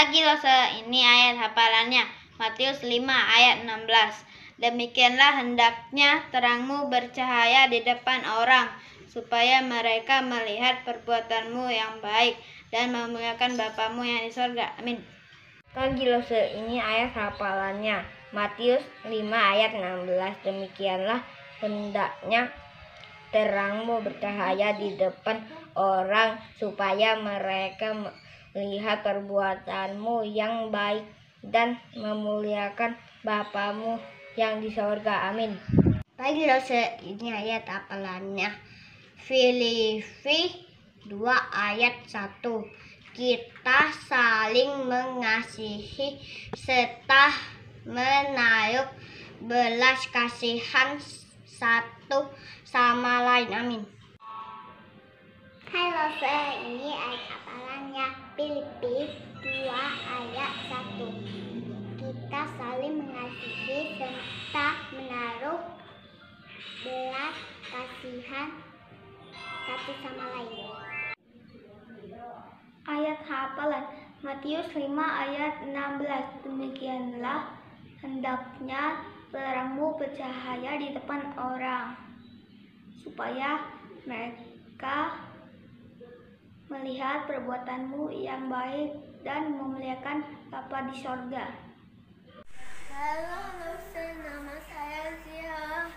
Pagi Lose, ini ayat hafalannya. Matius 5 ayat 16. Demikianlah hendaknya terangmu bercahaya di depan orang, supaya mereka melihat perbuatanmu yang baik dan memuliakan Bapamu yang di sorga. Amin. Pagi Lose, ini ayat hafalannya. Matius 5 ayat 16. Demikianlah hendaknya terangmu bercahaya di depan orang, supaya mereka melihat perbuatanmu yang baik dan memuliakan Bapamu yang di sorga. Amin. Pagi Lose, ini ayat hafalannya. Filipi 2 ayat 1. Kita saling mengasihi serta menaruh belas kasihan satu sama lain. Amin. Hai Lose, ini ayat hafalannya. Filipi 2 ayat 1. Kita saling mengasihi serta menaruh belas kasihan satu sama lain. Ayat hafalan Matius 5 ayat 16. Demikianlah hendaknya terangmu bercahaya di depan orang, supaya mereka melihat perbuatanmu yang baik dan memuliakan Bapa di sorga. Halo Lose, nama saya Zia.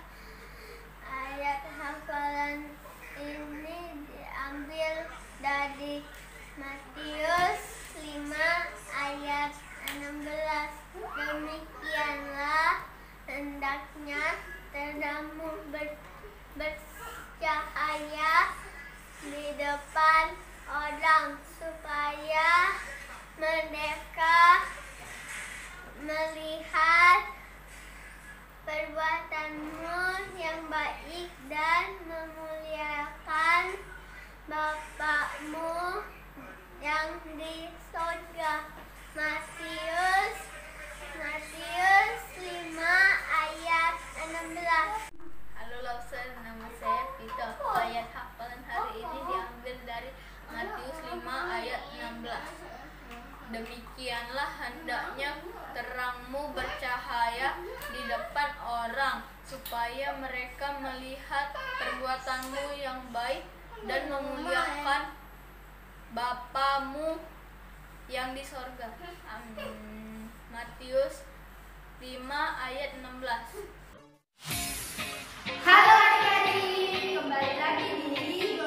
Ayat hafalan ini diambil dari Matius 5 ayat 16. Demikianlah hendaknya terangmu bercahaya di depan orang, supaya mereka melihat perbuatanmu yang baik dan memuliakan Bapamu yang di sorga. Matius 5 ayat 16. Halo Lose, nama saya Vita. Ayat hafalan hari ini diambil dari Matius 5 ayat 16. Demikianlah hendaknya terangmu bercahaya di depan orang, supaya mereka melihat perbuatanmu yang baik dan memuliakan Bapamu yang di sorga. Amin. Matius 5 ayat 16. Halo adik-adik, kembali lagi di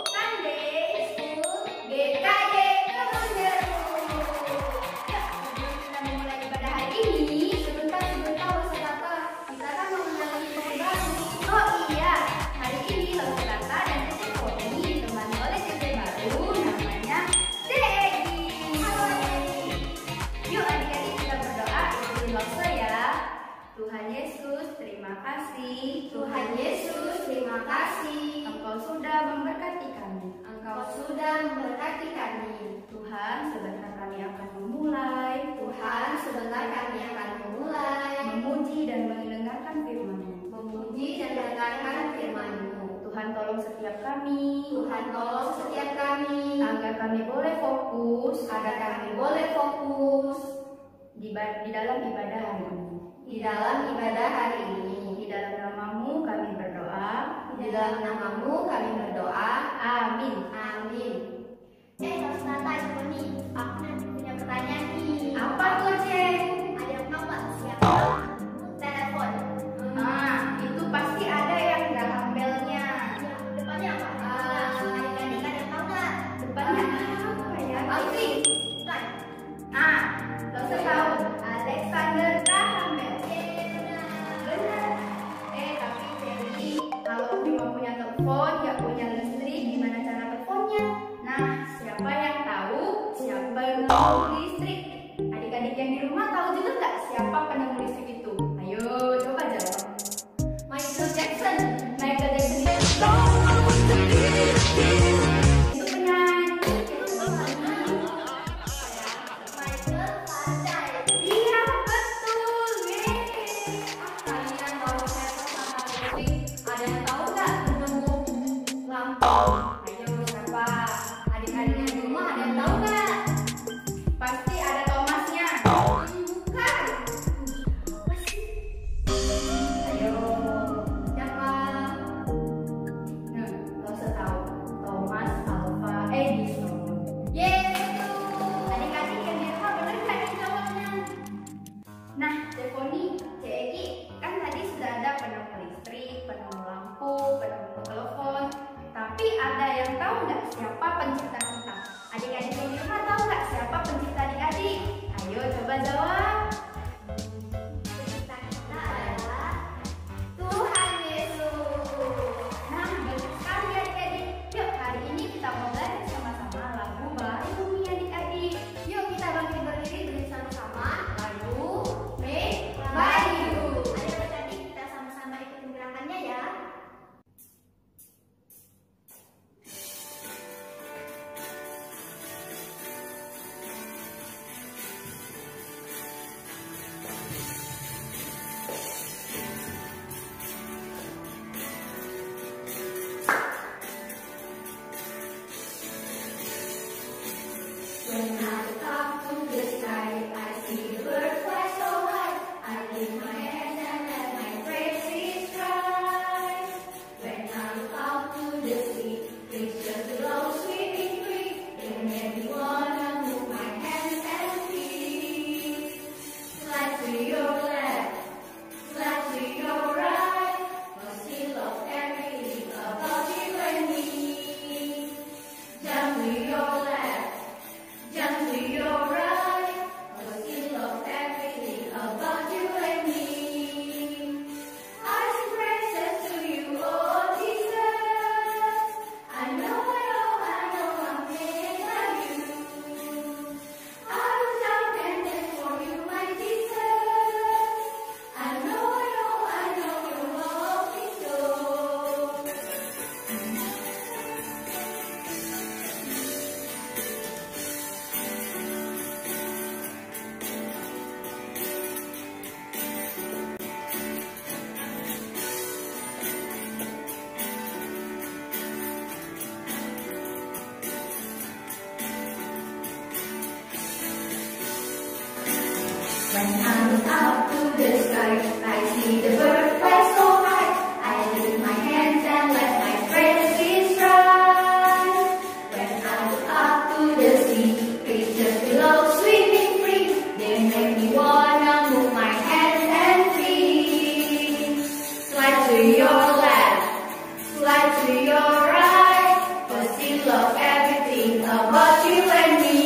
Sunday School GKY Kemenderu. Ya, sebelum kita memulai ibadah hari ini, sebentar Lose Tata, kita akan mengenali pemain baru. Oh iya, hari ini Lose Tata dan Tete Poni ditemani oleh Tete baru namanya Dedi. Halo Dedi. Yuk adik-adik kita berdoa ikutin Lose ya. Tuhan Yesus, terima kasih. Tuhan Yesus, terima kasih. Engkau sudah memberkati kami. Engkau sudah memberkati kami. Tuhan, sebentar kami akan memulai. Tuhan, sebentar kami akan memulai Memuji dan mendengarkan firman-Mu. memuji dan mendengarkan firman-Mu. Tuhan, tolong setiap kami. Tuhan, tolong setiap kami Agar kami boleh fokus. agar kami boleh fokus Di dalam ibadah hari ini. di dalam ibadah hari ini. Di dalam nama-Mu kami berdoa. Di dalam nama-Mu kami berdoa. Amin. Amin. Lose Tata, Ibu nih, aku nanti punya pertanyaan nih. Apa tuh, Cek? Ada yang tahu nggak siapa telepon? Nah, itu pasti ada yang nggak hambelnya. Depannya apa? Adik-adik ada yang tahu nggak? Depannya apa ya? Alfi. Bukan. Ah, Lose tahu. Alexander Graham Bell. Benar. Tapi jadi kalau cuma punya telepon, nggak punya listrik, gimana cara teleponnya? Nah, siapa yang tahu siapa yang penemu listrik? Adik-adik yang di rumah tahu juga nggak siapa penemu listrik itu? Ayo, coba jawab. Michael Jackson. Michael Jackson itu penyanyi. Michael Faraday. Iya, betul. Yeay. Kalian tahu siapa sama listrik? Ada yang tahu nggak penemu lampu? Ayo, siapa? Adik-adik yang di rumah ada yang tahu nggak? Pasti ada Coba jawab. Pencipta kita adalah Tuhan Yesus. Nah, bagus sekali adik-adik. Yuk, hari ini kita mau belajar sama-sama lagu baru nih adik-adik. Yuk kita bangkit berdiri dengan sama-sama lagu Make by You. Adik-adik kita sama-sama ikutin gerakannya ya. When I look up to the sky, I see the birds fly so high. I lift my hands and let my praises rise. When I look out to the sea, it's just below swimming free. And everyone I move my hands and feet. Slide to your left, slide to your right. Cause he loves everything about you and me. Jump to your left, jump to your right, 'cause he loves everything about you and me. I sing praises to you, oh Jesus. I know I'm made by you. I will jump and dance for you, my Jesus. I know you love me so. When I look up to the sky, I see the birds fly so high. I lift my hands and let my praises rise. When I look up to the sea, creatures below swimming free. They make me wanna move my hands and feet. Slide to your left, slide to your right, 'cause he loves everything about you and me.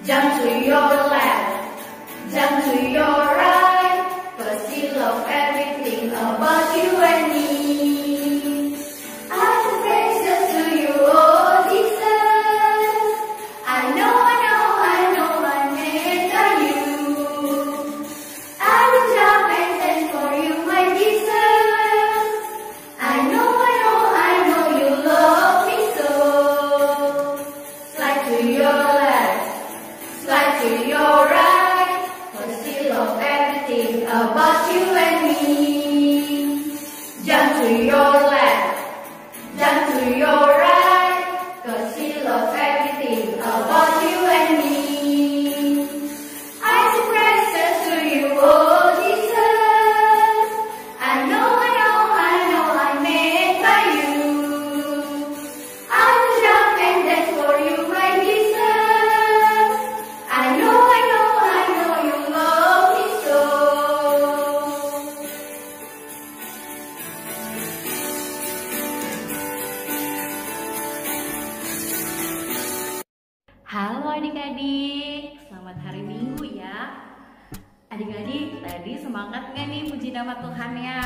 Jump to your left, jump to your right, 'cause he loves everything about you and me. I sing praises to you, oh Jesus. I know I'm made by you. I will jump and dance for you, my Jesus. I know you love me so. Slide to your left, slide to your right, 'cause he loves everything about you and me. Jump to your left, jump to your right, 'cause he loves everything about you and me. I sing praises to you, oh Jesus. I know I'm made by you. I will jump and dance for you, my Jesus. I know you love me so. Halo adik-adik, selamat hari Minggu ya. Adik-adik, tadi semangat nggak nih puji nama Tuhan ya?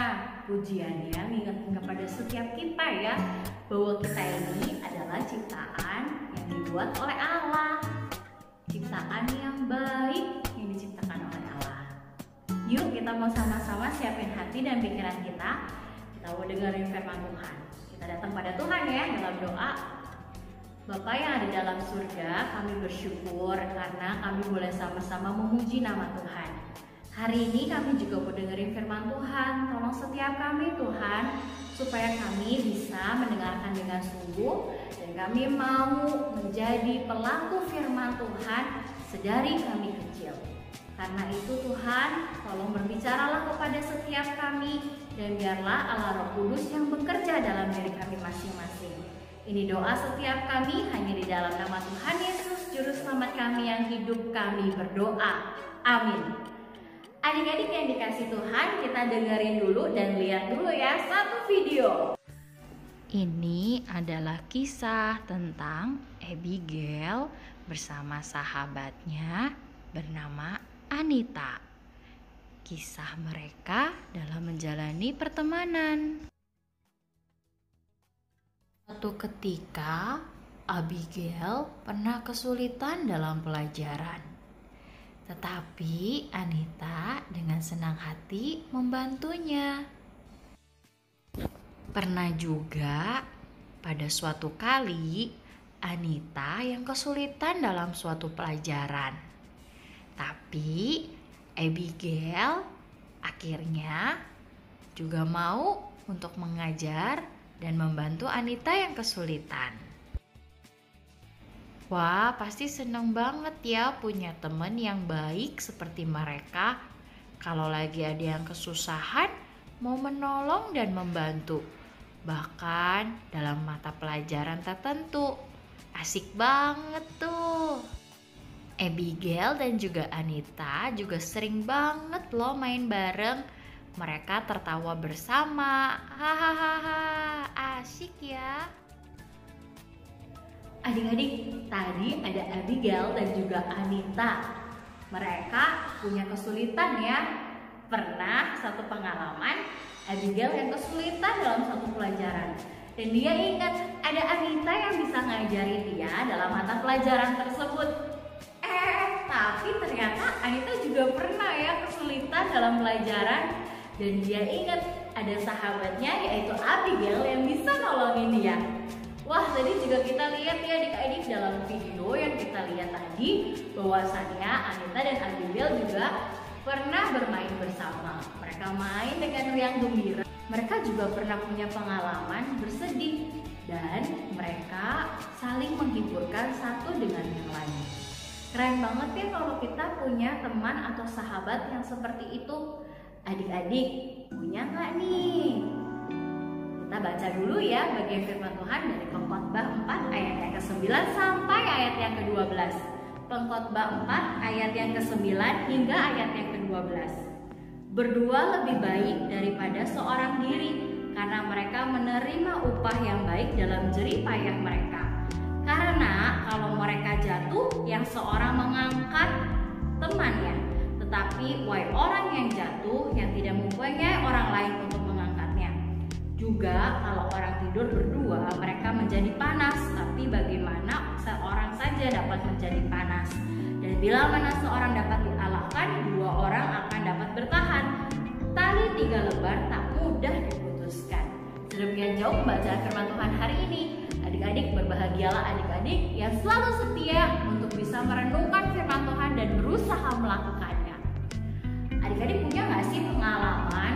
Pujiannya mengingatkan kepada setiap kita ya, bahwa kita ini adalah ciptaan yang dibuat oleh Allah. Ciptaan yang baik yang diciptakan oleh Allah. Yuk kita mau sama-sama siapin hati dan pikiran kita. Kita mau dengerin firman Tuhan. Kita datang pada Tuhan ya dalam doa. Bapa yang ada di dalam surga, kami bersyukur karena kami boleh sama-sama memuji nama Tuhan. Hari ini kami juga mau dengerin firman Tuhan. Tolong setiap kami Tuhan, supaya kami bisa mendengarkan dengan sungguh dan kami mau menjadi pelaku firman Tuhan sedari kami kecil. Karena itu Tuhan, tolong berbicaralah kepada setiap kami dan biarlah Allah Roh Kudus yang bekerja dalam diri kami masing-masing. Ini doa setiap kami hanya di dalam nama Tuhan Yesus, Juru Selamat kami yang hidup, kami berdoa. Amin. Adik-adik yang dikasih Tuhan, kita dengerin dulu dan lihat dulu ya satu video. Ini adalah kisah tentang Abigail bersama sahabatnya bernama Anita. Kisah mereka dalam menjalani pertemanan. Suatu ketika, Abigail pernah kesulitan dalam pelajaran. Tetapi Anita dengan senang hati membantunya. Pernah juga pada suatu kali Anita yang kesulitan dalam suatu pelajaran. Tapi Abigail akhirnya juga mau untuk mengajar dan membantu Anita yang kesulitan. Wah, pasti seneng banget ya punya teman yang baik seperti mereka. Kalau lagi ada yang kesusahan, mau menolong dan membantu. Bahkan dalam mata pelajaran tertentu. Asik banget tuh. Abigail dan juga Anita juga sering banget loh main bareng. Mereka tertawa bersama. Hahaha, asik ya. Adik-adik, tadi ada Abigail dan juga Anita. Mereka punya kesulitan ya. Pernah satu pengalaman, Abigail yang kesulitan dalam satu pelajaran. Dan dia ingat ada Anita yang bisa ngajarin dia dalam mata pelajaran tersebut. Tapi ternyata Anita juga pernah ya kesulitan dalam pelajaran. Dan dia ingat ada sahabatnya yaitu Abigail yang bisa nolongin dia. Wah, tadi juga kita lihat ya adik-adik dalam video yang kita lihat tadi bahwasannya Anita dan Abigail juga pernah bermain bersama. Mereka main dengan riang gembira. Mereka juga pernah punya pengalaman bersedih dan mereka saling menghiburkan satu dengan yang lain. Keren banget ya kalau kita punya teman atau sahabat yang seperti itu. Adik-adik, punya nggak nih? Kita baca dulu ya bagian firman Tuhan dari Pengkhotbah 4 ayat yang ke-9 sampai ayat yang ke-12. Pengkhotbah 4 ayat yang ke-9 hingga ayat yang ke-12. Berdua lebih baik daripada seorang diri, karena mereka menerima upah yang baik dalam jerih payah mereka. Karena kalau mereka jatuh, yang seorang mengangkat temannya. Tetapi wahai orang yang jatuh, yang tidak mempunyai orang lain untuk mengangkatnya. Juga kalau orang tidur berdua, mereka menjadi panas. Tapi bagaimana seorang saja dapat menjadi panas? Dan bila mana seorang dapat dialahkan, dua orang akan dapat bertahan. Tali 3 lebar tak mudah diputuskan. Sedemikian jauh pembacaan firman Tuhan hari ini. Adik-adik, berbahagialah adik-adik yang selalu setia untuk bisa merenungkan firman Tuhan dan berusaha melakukannya. Adik-adik punya gak sih pengalaman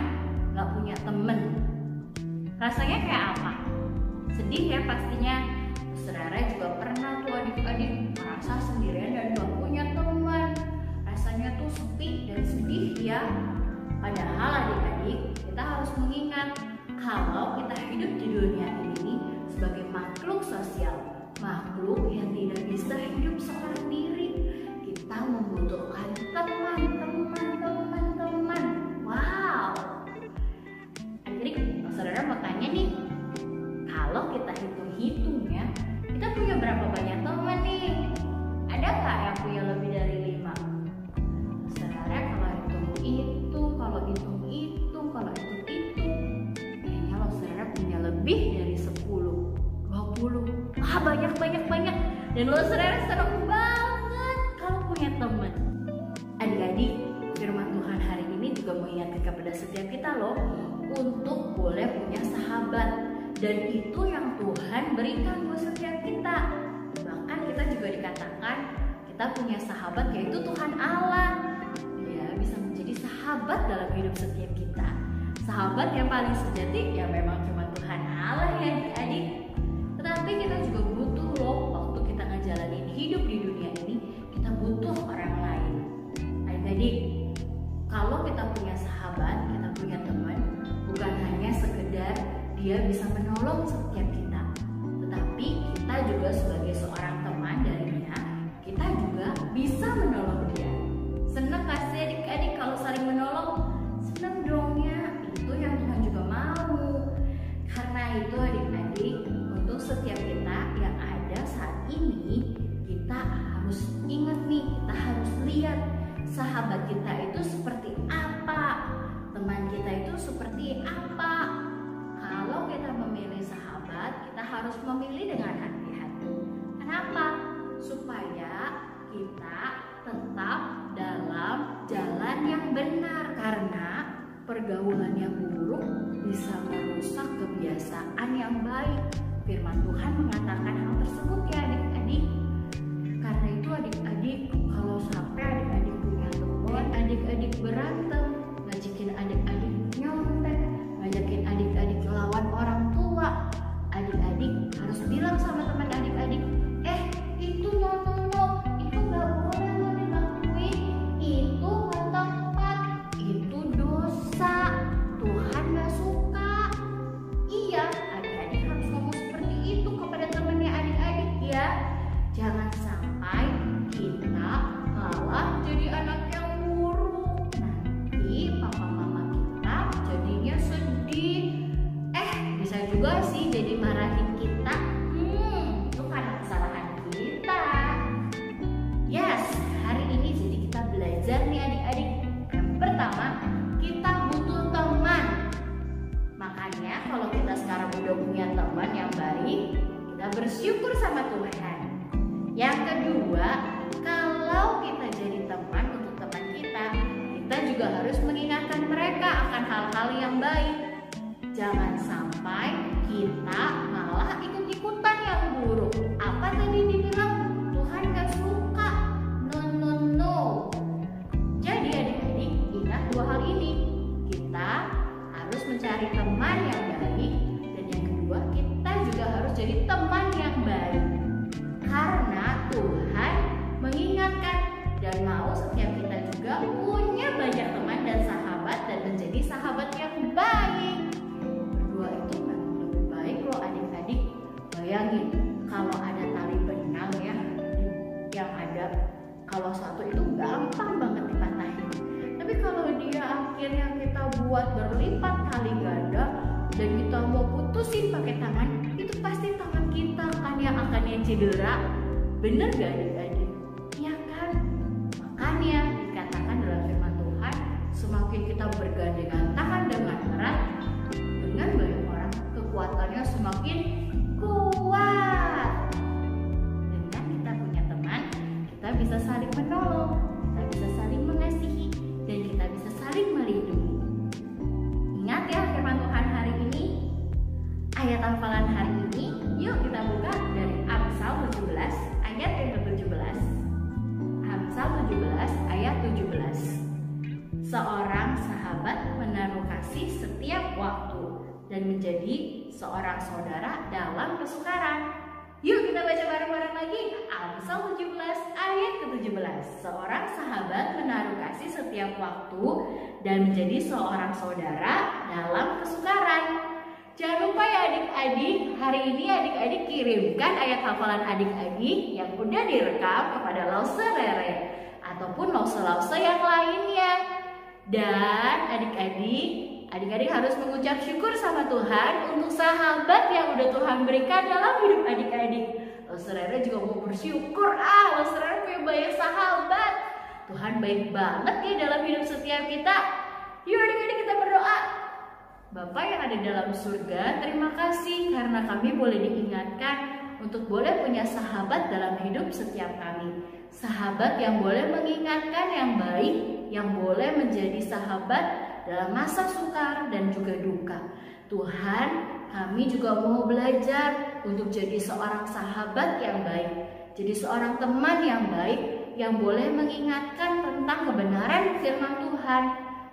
gak punya temen? Rasanya kayak apa? Sedih ya pastinya. Saudara juga pernah tuh adik-adik merasa sendirian dan gak punya teman. Rasanya tuh sepi dan sedih ya. Padahal adik-adik, kita harus mengingat kalau kita hidup di dunia ini sebagai makhluk sosial, makhluk yang tidak bisa hidup seorang diri. Kita membutuhkan teman-teman. Wow. Adik-adik, saudara mau tanya nih, kalau kita hitung-hitung ya, kita punya berapa banyak teman nih? Ada nggak yang punya lebih dari 5? Saudara kalau hitung itu, kalau hitung itu, kayaknya lo saudara punya lebih dari 10, 20. Banyak. Dan lo saudara seneng banget kalau punya teman. Adik-adik, firman Tuhan hari ini juga mengingatkan kepada setiap kita loh untuk boleh punya sahabat. Dan itu yang Tuhan berikan buat setiap kita. Bahkan kita juga dikatakan kita punya sahabat yaitu Tuhan Allah. Dia bisa menjadi sahabat dalam hidup setiap kita. Sahabat yang paling sejati ya memang cuma Tuhan Allah ya adik-adik. Tetapi kita juga butuh loh waktu kita ngejalanin hidup di dunia ini, kita butuh orang lain. Adik-adik, kalau kita punya sahabat, kita punya teman, bukan hanya sekedar dia bisa menolong setiap kita, tetapi kita juga sebagai seorang teman darinya, kita juga bisa menolong dia. Senang kasih adik-adik kalau saling menolong? Senang dong ya, itu yang Tuhan juga mau. Karena itu adik-adik, untuk setiap kita yang ada saat ini, kita sahabat kita itu seperti apa, teman kita itu seperti apa. Kalau kita memilih sahabat, kita harus memilih dengan hati-hati. Kenapa? Supaya kita tetap dalam jalan yang benar, karena pergaulan yang buruk bisa merusak kebiasaan yang baik. Firman Tuhan mengatakan hal tersebut ya adik-adik. Karena itu adik-adik, kalau sampai adik-adik punya teman, adik-adik berantem, ngajakin adik-adik nyontek, ngajakin adik-adik lawan orang tua, adik-adik harus bilang sama teman adik-adik, itu no, itu gak boleh lo dilakuin, itu gak tepat, itu dosa, Tuhan gak suka. Iya, adik-adik harus ngomong seperti itu kepada temannya adik-adik ya. Jangan sampai kita malah jadi anak yang buruk. Nanti papa mama kita jadinya sedih. Bisa juga sih jadi marahin kita. Itu karena kesalahan kita. Yes, hari ini jadi kita belajar nih adik-adik. Yang pertama, kita butuh teman. Makanya kalau kita sekarang udah punya teman yang baik, kita bersyukur sama Tuhan. Yang kedua, kalau kita jadi teman untuk teman kita juga harus mengingatkan mereka akan hal-hal yang baik. Jangan sampai kita malah ikut-ikutan yang buruk. Apa tadi dibilang? Tuhan gak suka. No. Jadi adik-adik, ingat dua hal ini. Kita harus mencari teman yang baik, dan yang kedua, kita juga harus jadi teman yang baik. Karena Tuhan mengingatkan dan mau setiap kita juga punya banyak teman dan sahabat dan menjadi sahabat yang baik. Berdua itu memang lebih baik loh adik-adik. Bayangin kalau ada tali benang ya, yang ada kalau satu itu gampang banget dipatahin. Tapi kalau dia akhirnya kita buat berlipat kali ganda dan kita mau putusin pakai tangan, itu pasti tangan kita kan yang akan cedera. Bener gak adik-adik? Ya kan? Makanya dikatakan dalam firman Tuhan, semakin kita bergandengan tangan dengan erat dengan banyak orang, kekuatannya semakin kuat. Dengan kita punya teman, kita bisa saling menolong, kita bisa saling mengasihi, dan kita bisa saling melindungi. Ingat ya firman Tuhan hari ini. Ayat hafalan hari ini, yuk kita buka dari Amsal 17 ayat yang ke-17. Amsal 17 ayat 17. Seorang sahabat menaruh kasih setiap waktu dan menjadi seorang saudara dalam kesukaran. Yuk kita baca bareng-bareng lagi. Amsal 17 ayat ke-17. Seorang sahabat menaruh kasih setiap waktu dan menjadi seorang saudara dalam kesukaran. Jangan lupa ya adik-adik, hari ini adik-adik kirimkan ayat hafalan adik-adik yang udah direkam kepada Lause Rere ataupun lause-lause yang lainnya. Dan adik-adik harus mengucap syukur sama Tuhan untuk sahabat yang udah Tuhan berikan dalam hidup adik-adik. Lause Rere juga mau bersyukur, Lause Rere punya banyak sahabat. Tuhan baik banget ya dalam hidup setiap kita. Yuk adik-adik kita berdoa. Bapa yang ada dalam surga, terima kasih karena kami boleh diingatkan untuk boleh punya sahabat dalam hidup setiap kami. Sahabat yang boleh mengingatkan yang baik, yang boleh menjadi sahabat dalam masa sukar dan juga duka. Tuhan, kami juga mau belajar untuk jadi seorang sahabat yang baik, jadi seorang teman yang baik, yang boleh mengingatkan tentang kebenaran firman Tuhan.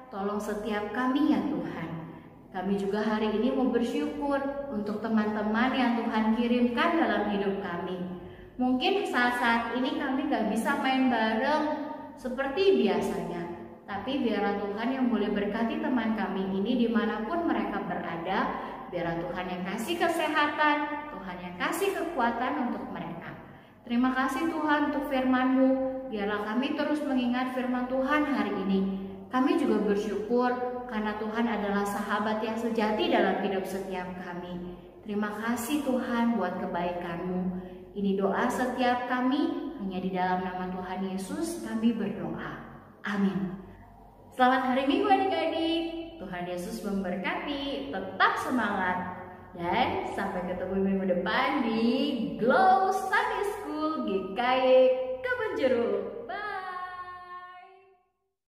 Tolong setiap kami ya Tuhan. Kami juga hari ini mau bersyukur untuk teman-teman yang Tuhan kirimkan dalam hidup kami. Mungkin saat-saat ini kami gak bisa main bareng seperti biasanya. Tapi biarlah Tuhan yang boleh berkati teman kami ini dimanapun mereka berada. Biarlah Tuhan yang kasih kesehatan, Tuhan yang kasih kekuatan untuk mereka. Terima kasih Tuhan untuk firman-Mu. Biarlah kami terus mengingat firman Tuhan hari ini. Kami juga bersyukur karena Tuhan adalah sahabat yang sejati dalam hidup setiap kami. Terima kasih Tuhan buat kebaikan-Mu. Ini doa setiap kami, hanya di dalam nama Tuhan Yesus kami berdoa. Amin. Selamat hari Minggu adik-adik. Tuhan Yesus memberkati. Tetap semangat. Dan sampai ketemu minggu depan di Glow Sunday School GKY Kebonjeruk.